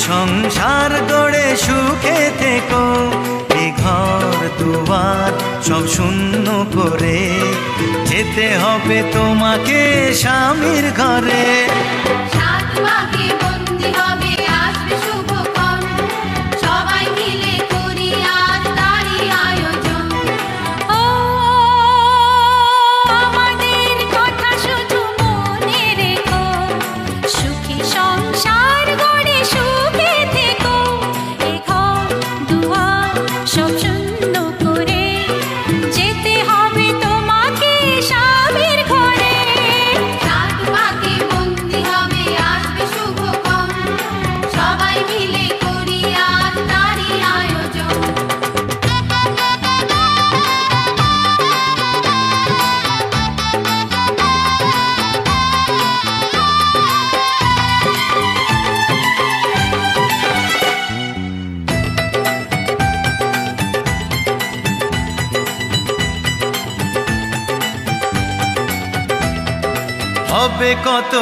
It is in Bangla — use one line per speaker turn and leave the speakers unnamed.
সংসার গড়ে সুখে থেকো। এ ঘর দুয়ার সব শূন্য করে যেতে হবে তোমাকে স্বামীর ঘরে।
সাত পাকে বন্দি হবে আসবে শুভক্ষণ, সবাই মিলে করি আজ তারই আয়োজন। ও আমাদের কথা শুধু মনে রেখো, সুখী সংসার গড়ে সুখে থেকো। এ ঘর দুয়ার সব শূন্য করে যেতে হবে তোমাকে স্বামীর ঘরে। সাত পাকে বন্দি হবে আসবে শুভক্ষণ, সবাই মিলে করি আজ তারই আয়োজন।
হবে কত